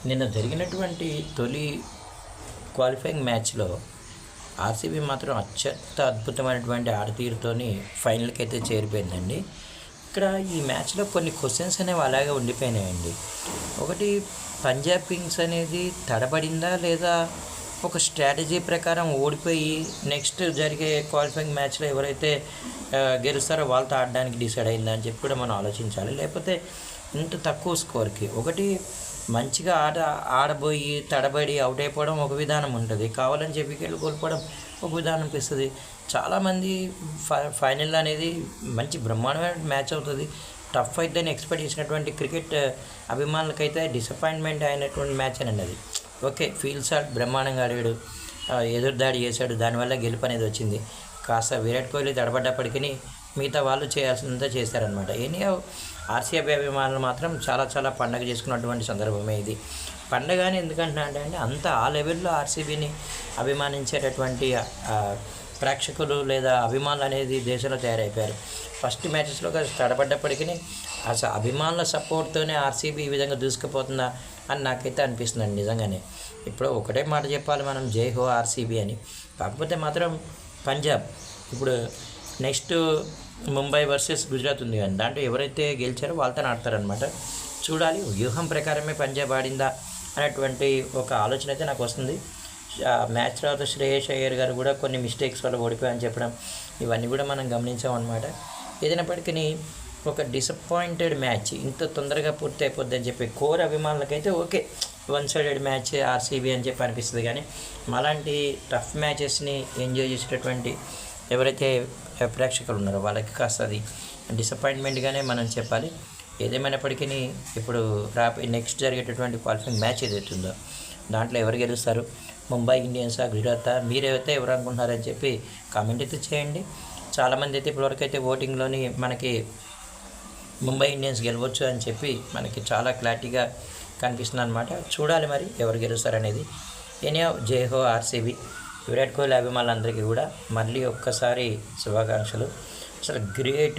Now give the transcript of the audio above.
నిన్న జరిగినటువంటి తొలి క్వాలిఫైయింగ్ మ్యాచ్లో ఆర్సీబీ మాత్రం అత్యంత అద్భుతమైనటువంటి ఆడతీరుతోని ఫైనల్కి అయితే చేరిపోయిందండి. ఇక్కడ ఈ మ్యాచ్లో కొన్ని క్వశ్చన్స్ అనేవి అలాగే ఉండిపోయినాయండి. ఒకటి, పంజాబ్ కింగ్స్ అనేది తడబడిందా లేదా ఒక స్ట్రాటజీ ప్రకారం ఓడిపోయి నెక్స్ట్ జరిగే క్వాలిఫైయింగ్ మ్యాచ్లో ఎవరైతే గెలుస్తారో వాళ్ళతో ఆడడానికి డిసైడ్ అయిందా అని చెప్పి కూడా మనం ఆలోచించాలి. లేకపోతే ఇంత తక్కువ స్కోర్కి ఒకటి మంచిగా ఆడబోయి తడబడి అవుట్ అయిపోవడం ఒక విధానం ఉంటుంది, కావాలని చెప్పి వికెట్లు కోల్పోవడం ఒక విధానం అనిపిస్తుంది. చాలామంది ఫైనల్ అనేది మంచి బ్రహ్మాండమైన మ్యాచ్ అవుతుంది, టఫ్ అయితేనే ఎక్స్పెక్ట్ చేసినటువంటి క్రికెట్ అభిమానులకైతే డిసప్పాయింట్మెంట్ అయినటువంటి మ్యాచ్ అని అది. ఓకే, ఫీల్డ్ షాట్ బ్రహ్మాండంగా ఆడాడు, ఎదురుదాడి చేశాడు, దానివల్ల గెలుపు అనేది వచ్చింది. కాస్త విరాట్ కోహ్లీ తడబడ్డప్పటికీ మిగతా వాళ్ళు చేయాల్సినంత చేశారనమాట. ఆర్సీబీ అభిమానులు మాత్రం చాలా చాలా పండగ చేసుకున్నటువంటి సందర్భమే ఇది. పండగ అని ఎందుకంటున్నా అంటే అంత ఆ లెవెల్లో ఆర్సీబీని అభిమానించేటటువంటి ప్రేక్షకులు లేదా అభిమానులు అనేది దేశంలో తయారైపోయారు. ఫస్ట్ మ్యాచెస్లో తడబడ్డప్పటికీ అసలు అభిమానుల సపోర్ట్తోనే ఆర్సీబీ ఈ విధంగా దూసుకుపోతుందా అని నాకైతే అనిపిస్తుందండి నిజంగానే. ఇప్పుడు ఒకటే మాట చెప్పాలి మనం, జై హో ఆర్సీబీ అని. కాకపోతే మాత్రం పంజాబ్ ఇప్పుడు నెక్స్ట్ ముంబై వర్సెస్ గుజరాత్ ఉంది కానీ దాంట్లో ఎవరైతే గెలిచారో వాళ్ళతో ఆడతారనమాట. చూడాలి, వ్యూహం ప్రకారమే పంజాబ్ ఆడిందా అనేటువంటి ఒక ఆలోచన అయితే నాకు వస్తుంది. మ్యాచ్ తర్వాత శ్రేయస్ అయ్యర్ గారు కూడా కొన్ని మిస్టేక్స్ వల్ల ఓడిపోయాయని చెప్పడం, ఇవన్నీ కూడా మనం గమనించామన్నమాట. ఏదైనప్పటికీ ఒక డిసప్పాయింటెడ్ మ్యాచ్ ఇంత తొందరగా పూర్తి అయిపోద్ది అని చెప్పి కోర్ అభిమానులకైతే okay, one sided match RCB అని చెప్పి అనిపిస్తుంది. కానీ అలాంటి టఫ్ మ్యాచెస్ని ఎంజాయ్ చేసేటటువంటి ఎవరైతే ప్రేక్షకులు ఉన్నారో వాళ్ళకి కాస్త అది డిసప్పాయింట్మెంట్గానే మనం చెప్పాలి. ఏదేమైనప్పటికీ ఇప్పుడు నెక్స్ట్ జరిగేటటువంటి క్వాలిఫైయింగ్ మ్యాచ్ ఏదైతుందో దాంట్లో ఎవరు గెలుస్తారు, ముంబై ఇండియన్సా గుజరాతా, మీరైతే ఎవరు అనుకుంటున్నారని చెప్పి కామెంట్ అయితే చేయండి. చాలామంది అయితే ఇప్పటివరకు అయితే ఓటింగ్లోని మనకి ముంబై ఇండియన్స్ గెలవచ్చు అని చెప్పి మనకి చాలా క్లారిటీగా కనిపిస్తుంది అనమాట. చూడాలి మరి ఎవరు గెలుస్తారనేది. ఎనియో జై హో ఆర్సీబీ. విరాట్ కోహ్లీ అభిమానులందరికీ కూడా మళ్ళీ ఒక్కసారి శుభాకాంక్షలు. అసలు గ్రేట్